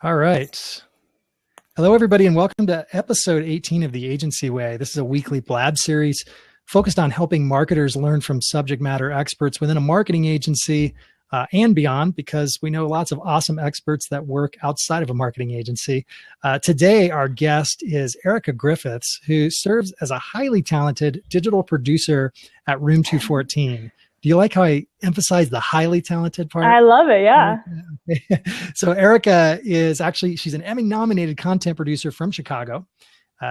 All right. Hello, everybody, and welcome to episode 18 of The Agency Way. This is a weekly blab series focused on helping marketers learn from subject matter experts within a marketing agency and beyond, because we know lots of awesome experts that work outside of a marketing agency. Today, our guest is Erica Griffiths, who serves as a highly talented digital producer at Room 214. Do you like how I emphasize the highly talented part? I love it. Yeah. So Erica she's an Emmy-nominated content producer from Chicago.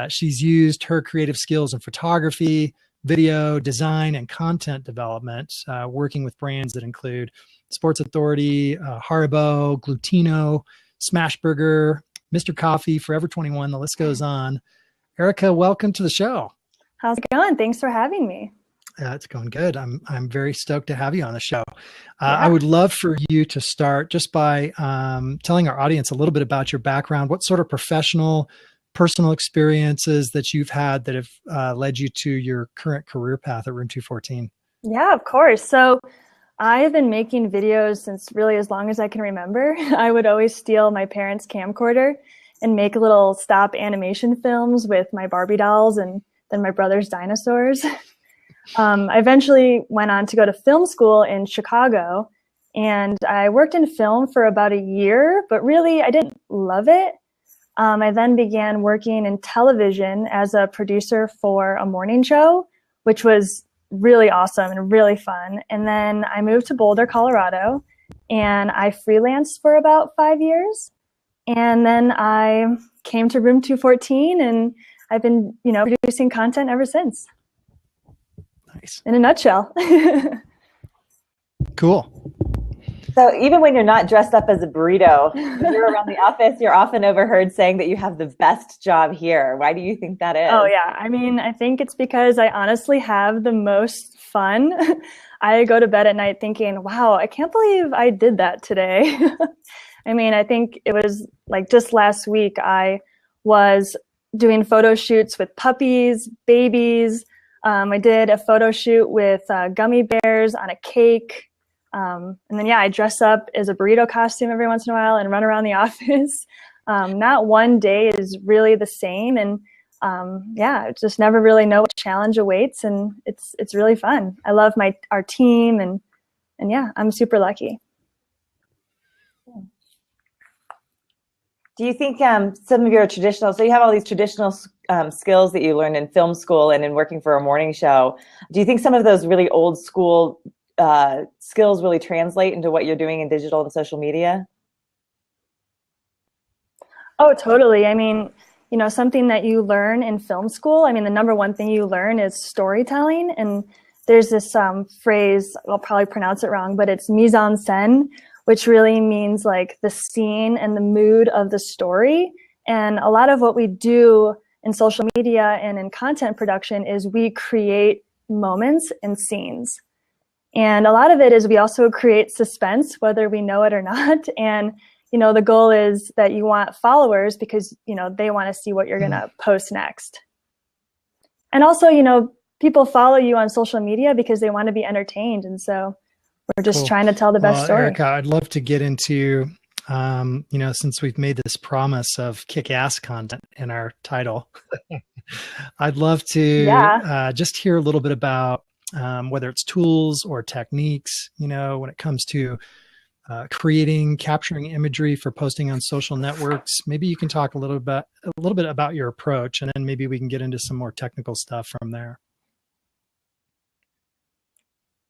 She's used her creative skills in photography, video, design, and content development, working with brands that include Sports Authority, Haribo, Glutino, Smashburger, Mr. Coffee, Forever 21, the list goes on. Erica, welcome to the show. How's it going? Thanks for having me. It's going good. I'm very stoked to have you on the show. I would love for you to start just by telling our audience a little bit about your background. What sort of professional, personal experiences that you've had that have led you to your current career path at Room 214? Yeah, of course. So I have been making videos since really as long as I can remember. I would always steal my parents' camcorder and make little stop animation films with my Barbie dolls and then my brother's dinosaurs. I eventually went on to go to film school in Chicago, and I worked in film for about a year, but really I didn't love it. I then began working in television as a producer for a morning show, which was really awesome and really fun. And then I moved to Boulder, Colorado, and I freelanced for about 5 years. And then I came to Room 214, and I've been, producing content ever since. Nice. In a nutshell. Cool. So even when you're not dressed up as a burrito, when you're around the office, you're often overheard saying that you have the best job here. Why do you think that is? Oh, yeah. I mean, I think it's because I honestly have the most fun. I go to bed at night thinking, wow, I can't believe I did that today. I mean, I think it was like just last week, I was doing photo shoots with puppies, babies. I did a photo shoot with gummy bears on a cake. And then, I dress up as a burrito costume every once in a while and run around the office. Not one day is really the same. And just never really know what challenge awaits. And it's really fun. I love our team and I'm super lucky. Do you think some of your traditional, so you have all these traditional skills that you learned in film school and in working for a morning show. Do you think some of those really old school skills really translate into what you're doing in digital and social media? Oh, totally. I mean, something that you learn in film school, I mean, the number one thing you learn is storytelling. And there's this phrase, I'll probably pronounce it wrong, but it's mise en scène, which really means like the scene and the mood of the story. And a lot of what we do in social media and in content production is we create moments and scenes. And a lot of it is we also create suspense, whether we know it or not. And, the goal is that you want followers because, they want to see what you're going to post next. And also, people follow you on social media because they want to be entertained. And so we're just trying to tell the best story. Erica, I'd love to get into, since we've made this promise of kick-ass content in our title, I'd love to just hear a little bit about whether it's tools or techniques, when it comes to capturing imagery for posting on social networks. Maybe you can talk a little bit about your approach, and then maybe we can get into some more technical stuff from there.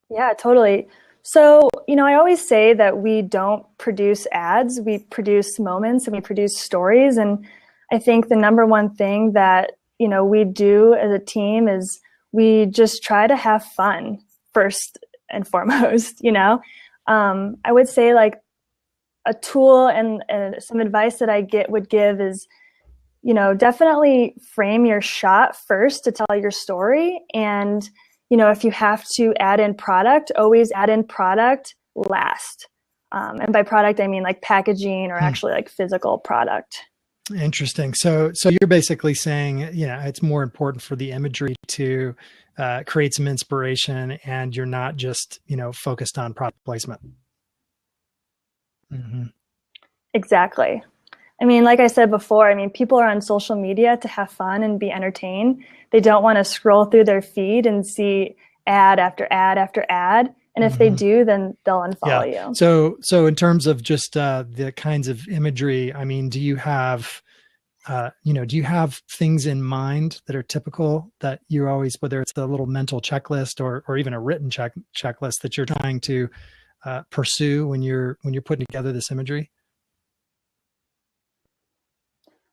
Yeah, totally. So, I always say that we don't produce ads, we produce moments and we produce stories. And I think the number one thing that, we do as a team is we just try to have fun first and foremost, I would say like a tool and some advice that I would give is, definitely frame your shot first to tell your story. And if you have to add in product, always add in product last. And by product, I mean like packaging or actually like physical product. Interesting. So you're basically saying, it's more important for the imagery to create some inspiration, and you're not just, focused on product placement. Mm-hmm. Exactly. I mean, like I said before, I mean, people are on social media to have fun and be entertained. They don't want to scroll through their feed and see ad after ad after ad. And if they do, then they'll unfollow you. So in terms of just the kinds of imagery, I mean, do you have things in mind that are typical that you're always, whether it's a little mental checklist or even a written checklist that you're trying to pursue when you're putting together this imagery?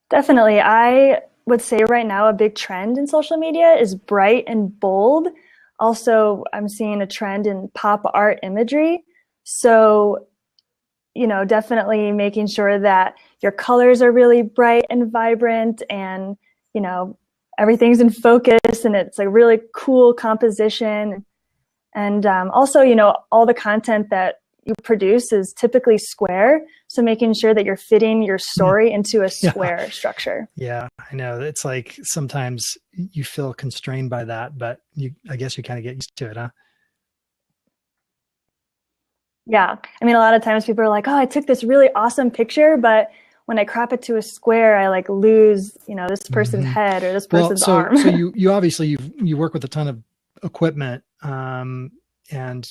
Definitely. I would say right now a big trend in social media is bright and bold. Also, I'm seeing a trend in pop art imagery. So, definitely making sure that your colors are really bright and vibrant and, everything's in focus and it's a really cool composition. And also, all the content that you produce is typically square. So making sure that you're fitting your story into a square structure. Yeah, I know. It's like sometimes you feel constrained by that, but I guess you kind of get used to it, huh? Yeah. I mean, a lot of times people are like, oh, I took this really awesome picture, but when I crop it to a square, I like lose, this person's head or this person's arm. So you obviously you work with a ton of equipment, and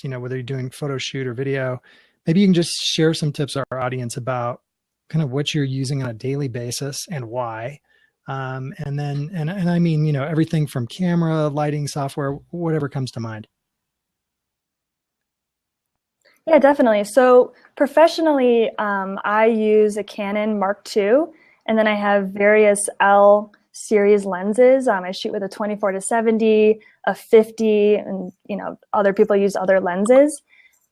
whether you're doing photo shoot or video, maybe you can just share some tips with our audience about kind of what you're using on a daily basis and why. And I mean, everything from camera, lighting, software, whatever comes to mind. Yeah, definitely. So professionally, I use a Canon Mark II, and then I have various L series lenses. I shoot with a 24-70, a 50, and other people use other lenses.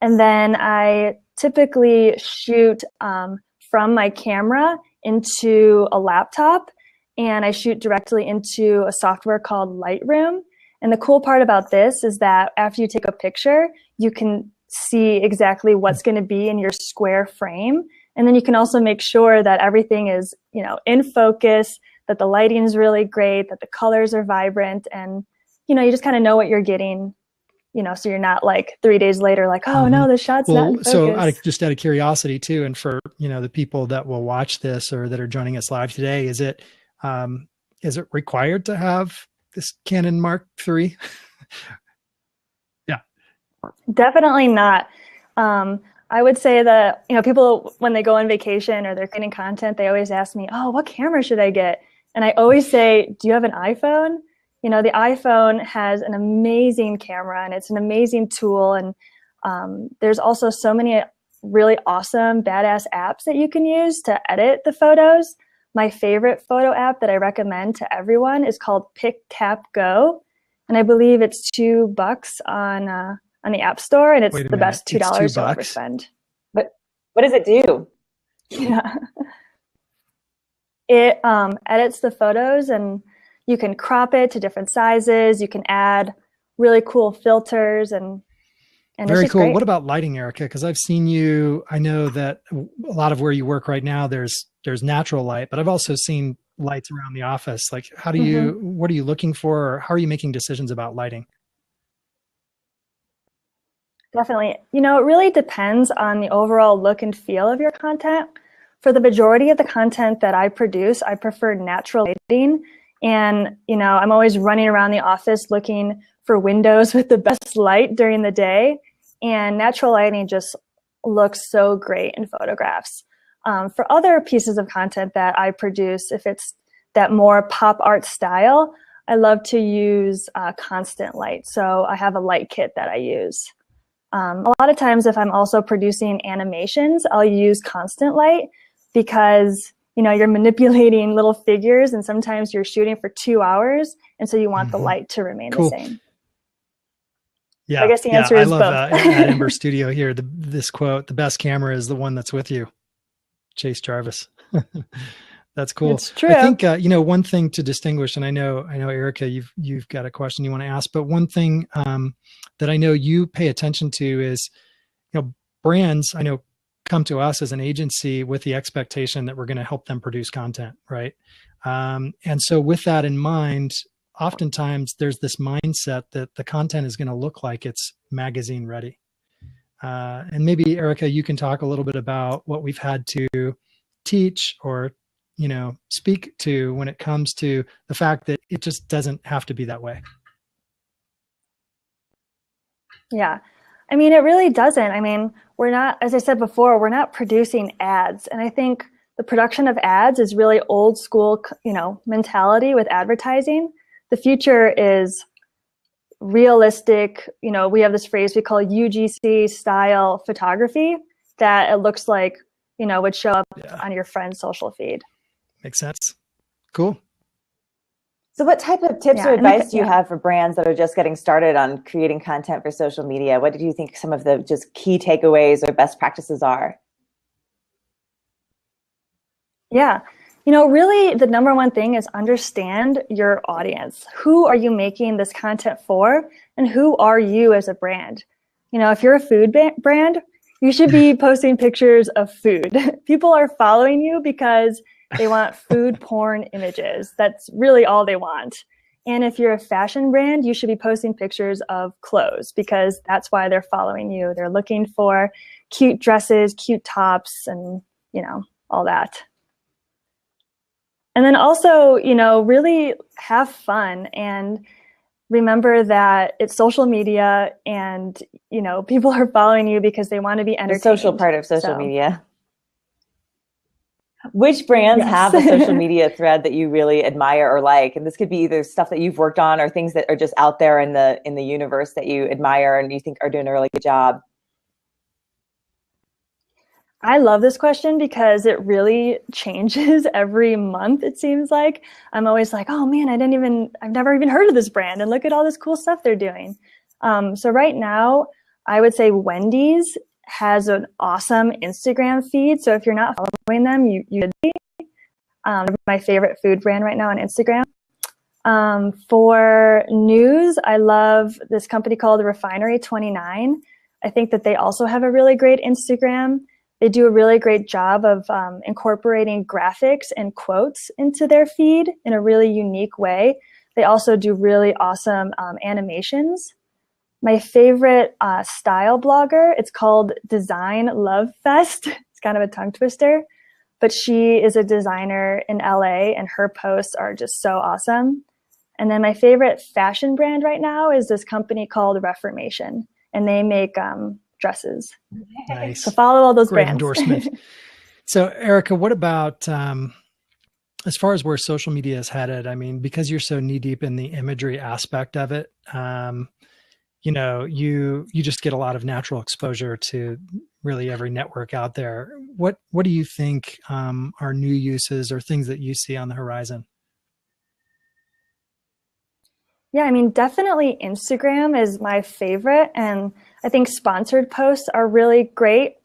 And then I typically shoot from my camera into a laptop, and I shoot directly into a software called Lightroom. And the cool part about this is that after you take a picture, you can see exactly what's going to be in your square frame. And then you can also make sure that everything is, in focus, that the lighting is really great, that the colors are vibrant, and, you just kind of know what you're getting, so you're not like 3 days later, like, oh no, the shot's not in focus. So out of curiosity too, and for, the people that will watch this or that are joining us live today, is it required to have this Canon Mark III? Definitely not. I would say that, people, when they go on vacation or they're creating content, they always ask me, oh, what camera should I get? And I always say, do you have an iPhone? The iPhone has an amazing camera and it's an amazing tool. And there's also so many really awesome, badass apps that you can use to edit the photos. My favorite photo app that I recommend to everyone is called PicTapGo. And I believe it's $2 on the App Store, and it's the best $2 you'll ever spend. But what does it do? Yeah. It edits the photos, and you can crop it to different sizes. You can add really cool filters, and very it's cool. Great. What about lighting, Erica? Because I've seen you. I know that a lot of where you work right now, there's natural light, but I've also seen lights around the office. Like, how do you? What are you looking for, or how are you making decisions about lighting? Definitely. It really depends on the overall look and feel of your content. For the majority of the content that I produce, I prefer natural lighting. And, I'm always running around the office looking for windows with the best light during the day. And natural lighting just looks so great in photographs. For other pieces of content that I produce, if it's that more pop art style, I love to use constant light. So I have a light kit that I use. A lot of times if I'm also producing animations, I'll use constant light because, you're manipulating little figures and sometimes you're shooting for 2 hours. And so you want the light to remain the same. Yeah. So I guess the answer is I love both. at Ember Studio here, this quote, the best camera is the one that's with you. Chase Jarvis. That's cool. It's true. I think, one thing to distinguish, and I know, Erica, you've got a question you want to ask, but one thing that I know you pay attention to is, brands, I know, come to us as an agency with the expectation that we're going to help them produce content, right? And so with that in mind, oftentimes there's this mindset that the content is going to look like it's magazine ready. And maybe, Erica, you can talk a little bit about what we've had to teach or speak to when it comes to the fact that it just doesn't have to be that way? Yeah. I mean, it really doesn't. I mean, we're not, as I said before, we're not producing ads. And I think the production of ads is really old school, mentality with advertising. The future is realistic. We have this phrase we call UGC style photography that it looks like, would show up on your friend's social feed. Makes sense. Cool. So what type of tips or advice do you have for brands that are just getting started on creating content for social media? What do you think some of the just key takeaways or best practices are? Yeah. Really the number one thing is understand your audience. Who are you making this content for? And who are you as a brand? If you're a food brand, you should be posting pictures of food. People are following you because they want food porn images. That's really all they want. And if you're a fashion brand, you should be posting pictures of clothes because that's why they're following you. They're looking for cute dresses, cute tops, and, all that. And then also, really have fun and remember that it's social media and, people are following you because they want to be entertained. The social part of social media. Which brands have a social media thread that you really admire or like? And this could be either stuff that you've worked on or things that are just out there in the universe that you admire and you think are doing a really good job. I love this question because it really changes every month, it seems like. I'm always like, oh man, I've never even heard of this brand and look at all this cool stuff they're doing. So right now, I would say Wendy's has an awesome Instagram feed. So if you're not following them, you should be. My favorite food brand right now on Instagram. For news, I love this company called Refinery 29. I think that they also have a really great Instagram. They do a really great job of incorporating graphics and quotes into their feed in a really unique way. They also do really awesome animations. My favorite style blogger, it's called Design Love Fest. It's kind of a tongue twister, but she is a designer in LA and her posts are just so awesome. And then my favorite fashion brand right now is this company called Reformation, and they make dresses. Nice. So follow all those Great brands. endorsement. So Erica, what about as far as where social media is headed? I mean, because you're so knee deep in the imagery aspect of it, you just get a lot of natural exposure to really every network out there. What do you think are new uses or things that you see on the horizon? Yeah, I mean, definitely Instagram is my favorite. And I think sponsored posts are really great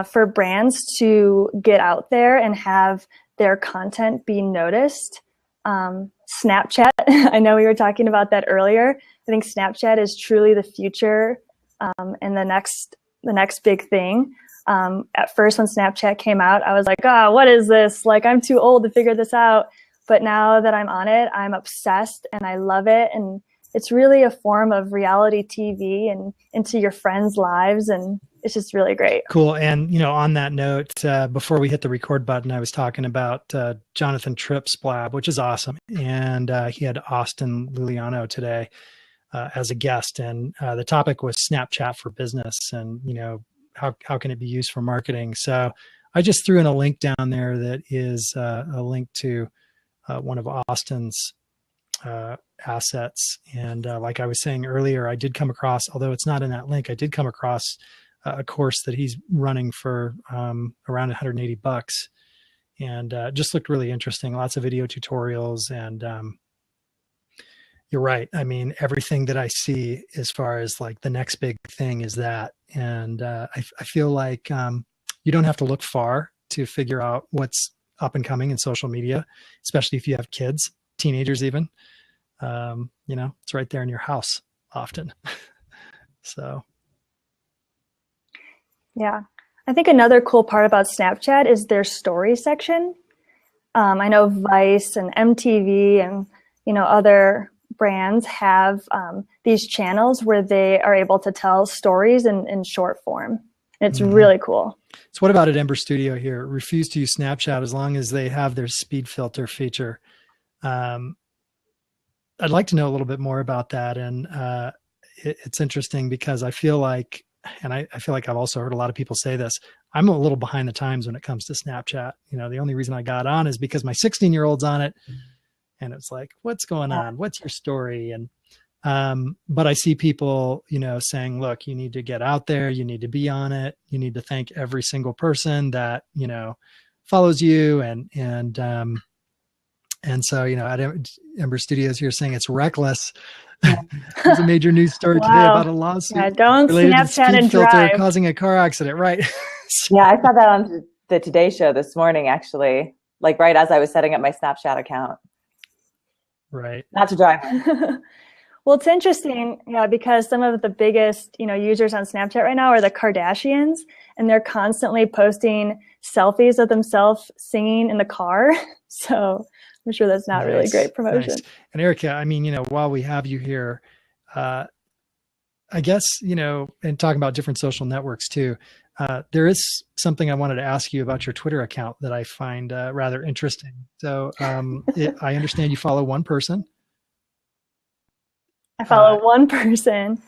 for brands to get out there and have their content be noticed. Snapchat, I know we were talking about that earlier. I think Snapchat is truly the future and the next big thing. At first, when Snapchat came out, I was like, oh, what is this? Like, I'm too old to figure this out. But now that I'm on it, I'm obsessed and I love it. And it's really a form of reality TV and into your friends' lives. And it's just really great. Cool. And, on that note, before we hit the record button, I was talking about Jonathan Tripp's blab, which is awesome. And he had Austin Liliano today as a guest. And the topic was Snapchat for business and, how can it be used for marketing? So I just threw in a link down there that is a link to one of Austin's assets. And like I was saying earlier, I did come across, although it's not in that link, I did come across a course that he's running for around $180 and just looked really interesting. Lots of video tutorials. And you're right. I mean, everything that I see as far as like the next big thing is that. And I feel like you don't have to look far to figure out what's up and coming in social media, especially if you have kids, teenagers even. It's right there in your house often. So. Yeah. I think another cool part about Snapchat is their story section. I know Vice and MTV and, other brands have these channels where they are able to tell stories in short form. And it's really cool. So what about at Ember Studio here? Refuse to use Snapchat as long as they have their speed filter feature. I'd like to know a little bit more about that. And it's interesting because I feel like, and I feel like I've also heard a lot of people say this, I'm a little behind the times when it comes to Snapchat. You know, the only reason I got on is because my 16-year-old's on it. And it's like, what's going on? What's your story? And, but I see people, you know, saying, look, you need to get out there. You need to be on it. You need to thank every single person that, you know, follows you. And so, you know, at Ember Studios here saying it's reckless. There's a major news story today about a lawsuit. Yeah, don't Snapchat and drive. Causing a car accident, right? Yeah, I saw that on the Today Show this morning, actually, like right as I was setting up my Snapchat account. Right. Not to drive. Well, it's interesting, because some of the biggest, users on Snapchat right now are the Kardashians, and they're constantly posting selfies of themselves singing in the car. So I'm sure that's not really great promotion. Nice. And Erica, I mean, while we have you here, I guess, and talking about different social networks too, there is something I wanted to ask you about your Twitter account that I find rather interesting. So I understand you follow one person. I follow one person,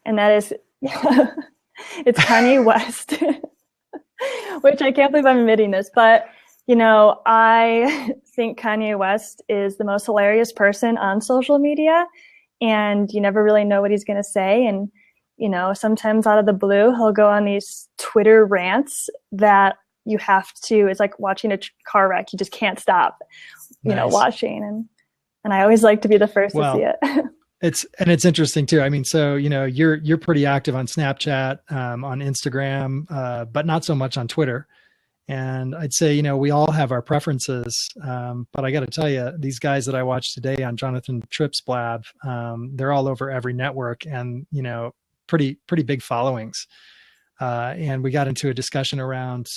and that is, it's Kanye West, which I can't believe I'm admitting this, but, I think Kanye West is the most hilarious person on social media, and you never really know what he's going to say. And, sometimes out of the blue, he'll go on these Twitter rants that you have to, it's like watching a car wreck. You just can't stop, watching. And I always like to be the first to see it. It's interesting too. I mean, so, you're pretty active on Snapchat, on Instagram, but not so much on Twitter. And I'd say, we all have our preferences. But I got to tell you, these guys that I watched today on Jonathan Tripp's blab, they're all over every network and, pretty big followings. And we got into a discussion around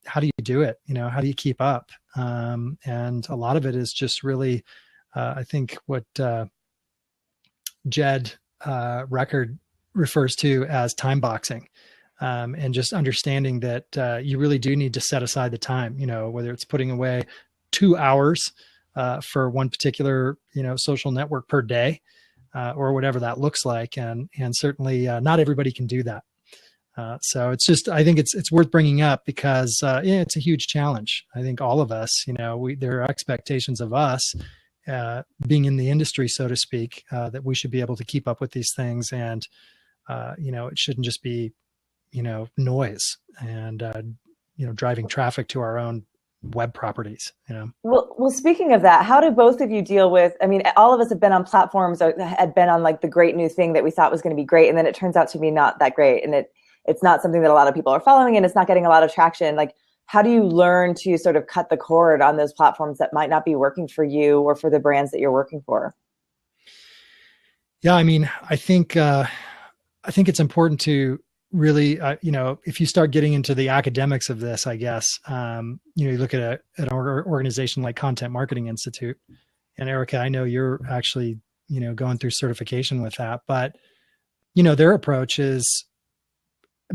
how do you do it? How do you keep up? And a lot of it is just really, I think what, Jed Record refers to as time boxing, and just understanding that you really do need to set aside the time, whether it's putting away 2 hours for one particular, social network per day, or whatever that looks like. And certainly not everybody can do that. So it's just, I think it's worth bringing up because it's a huge challenge. I think all of us, there are expectations of us being in the industry, so to speak, that we should be able to keep up with these things. And, it shouldn't just be, noise and, driving traffic to our own web properties, Well, speaking of that, how do both of you deal with, I mean, all of us have been on platforms or had been on like the great new thing that we thought was going to be great. And then it turns out to be not that great. And it's not something that a lot of people are following and it's not getting a lot of traction. Like, how do you learn to sort of cut the cord on those platforms that might not be working for you or for the brands that you're working for? Yeah, I mean, I think it's important to really, if you start getting into the academics of this, I guess, you look at an organization like Content Marketing Institute, and Erica, I know you're actually, going through certification with that, but, their approach is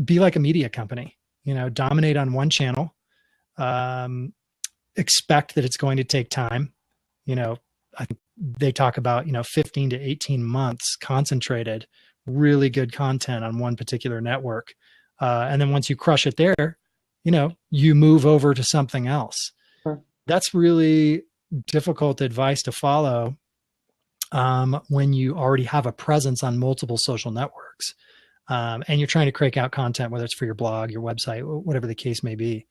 be like a media company, dominate on one channel. Expect that it's going to take time. I think they talk about, 15 to 18 months concentrated, really good content on one particular network. And then once you crush it there, you move over to something else. Sure. That's really difficult advice to follow when you already have a presence on multiple social networks. And you're trying to crank out content, whether it's for your blog, your website, whatever the case may be.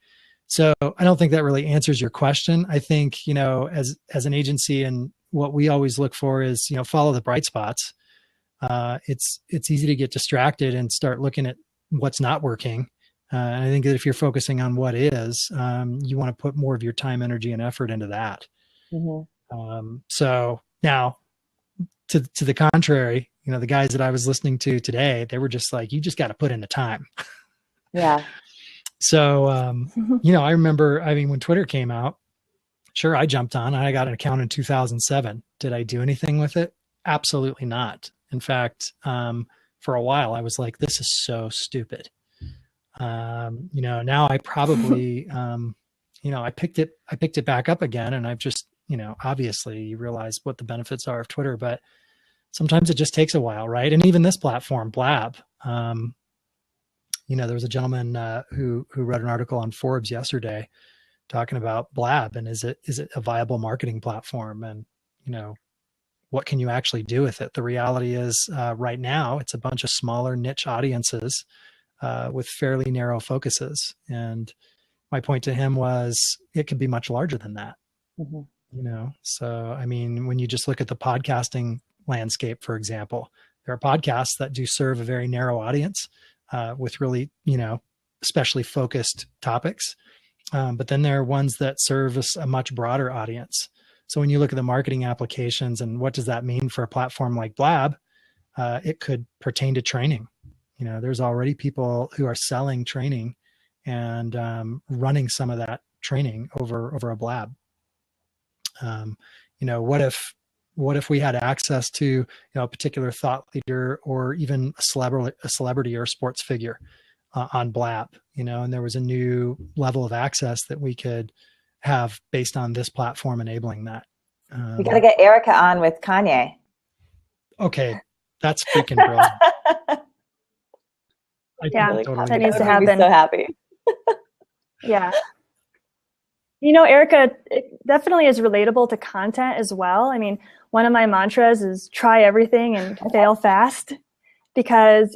So I don't think that really answers your question. I think, as an agency, and what we always look for is, follow the bright spots. It's easy to get distracted and start looking at what's not working. And I think that if you're focusing on what is, you want to put more of your time, energy, and effort into that. Mm-hmm. So now to the contrary, the guys that I was listening to today, they were just like, you just got to put in the time. Yeah. So, I remember, when Twitter came out, sure, I jumped on. I got an account in 2007. Did I do anything with it? Absolutely not. In fact, for a while, I was like, this is so stupid. Now I probably, I picked it back up again, and I've just, obviously you realize what the benefits are of Twitter, but sometimes it just takes a while, right? And even this platform, Blab, there was a gentleman who wrote an article on Forbes yesterday talking about Blab and is it a viable marketing platform, and what can you actually do with it? The reality is right now it's a bunch of smaller niche audiences with fairly narrow focuses, and my point to him was it could be much larger than that. Mm-hmm. So I mean, when you just look at the podcasting landscape, for example, there are podcasts that do serve a very narrow audience with really, especially focused topics. But then there are ones that service a much broader audience. So when you look at the marketing applications and what does that mean for a platform like Blab, it could pertain to training. There's already people who are selling training and running some of that training over a Blab. What if we had access to a particular thought leader or even a celebrity or a sports figure on Blab, and there was a new level of access that we could have based on this platform enabling that. We got to get Erica on with Kanye. Okay, that's freaking brilliant. That needs to happen. I'm so happy. Yeah. Erica, it definitely is relatable to content as well. I mean, one of my mantras is try everything and fail fast, because,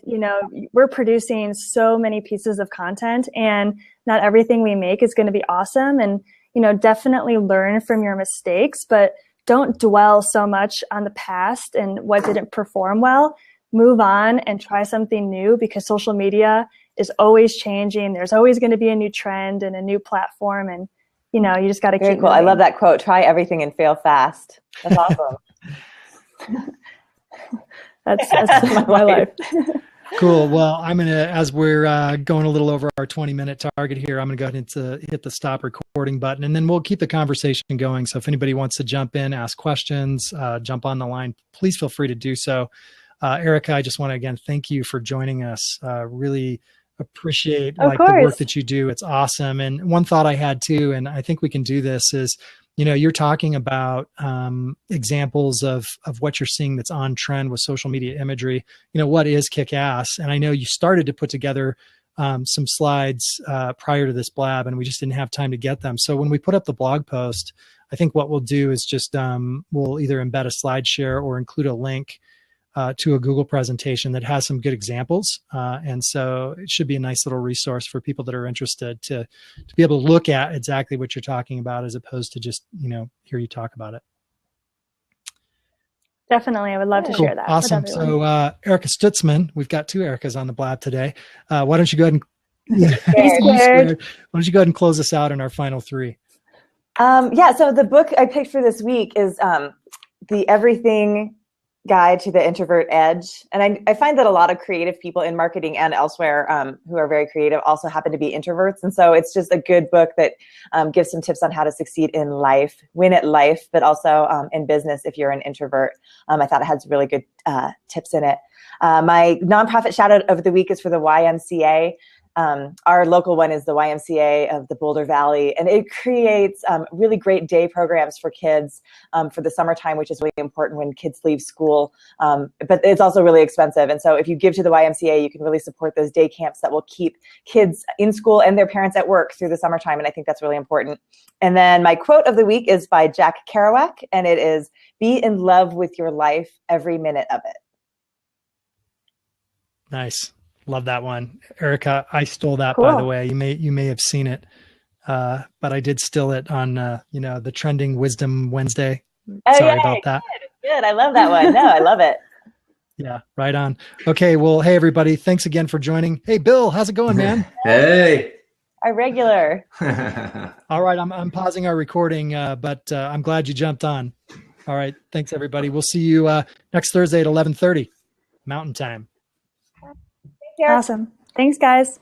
we're producing so many pieces of content and not everything we make is going to be awesome. And, definitely learn from your mistakes, but don't dwell so much on the past and what didn't perform well. Move on and try something new, because social media is always changing. There's always going to be a new trend and a new platform, and you just got to keep cool. moving. I love that quote. Try everything and fail fast. That's awesome. that's my life. Cool. Well, I'm going to, as we're going a little over our 20-minute target here, I'm going to go ahead and hit the stop recording button, and then we'll keep the conversation going. So if anybody wants to jump in, ask questions, jump on the line, please feel free to do so. Erica, I just want to again thank you for joining us. Really appreciate the work that you do. It's awesome. And one thought I had too, and I think we can do this, is you're talking about examples of what you're seeing that's on trend with social media imagery. What is kick-ass? And I know you started to put together some slides prior to this Blab, and we just didn't have time to get them. So when we put up the blog post, I think what we'll do is just we'll either embed a slide share or include a link to a Google presentation that has some good examples. And so it should be a nice little resource for people that are interested to be able to look at exactly what you're talking about, as opposed to just, hear you talk about it. Definitely. I would love to share that. Awesome. So Erica Stutzman, we've got two Ericas on the Blab today. Why don't you go ahead and why don't you go ahead and close us out in our final three? So the book I picked for this week is The Everything Guide to the Introvert Edge. And I find that a lot of creative people in marketing and elsewhere who are very creative also happen to be introverts. And so it's just a good book that gives some tips on how to succeed in life, win at life, but also in business if you're an introvert. I thought it had some really good tips in it. My nonprofit shout out of the week is for the YMCA. Our local one is the YMCA of the Boulder Valley, and it creates really great day programs for kids for the summertime, which is really important when kids leave school. But it's also really expensive. And so if you give to the YMCA, you can really support those day camps that will keep kids in school and their parents at work through the summertime. And I think that's really important. And then my quote of the week is by Jack Kerouac, and it is, "Be in love with your life every minute of it." Nice. Love that one. Erica, I stole that, by the way. You may have seen it, but I did steal it on the Trending Wisdom Wednesday. Sorry about that. Good. I love that one. No, I love it. Yeah, right on. Okay, well, hey everybody, thanks again for joining. Hey Bill, how's it going, man? Hey. Our regular. All right, I'm pausing our recording, but I'm glad you jumped on. All right, thanks everybody. We'll see you next Thursday at 11:30 Mountain Time. Awesome. Thanks, guys.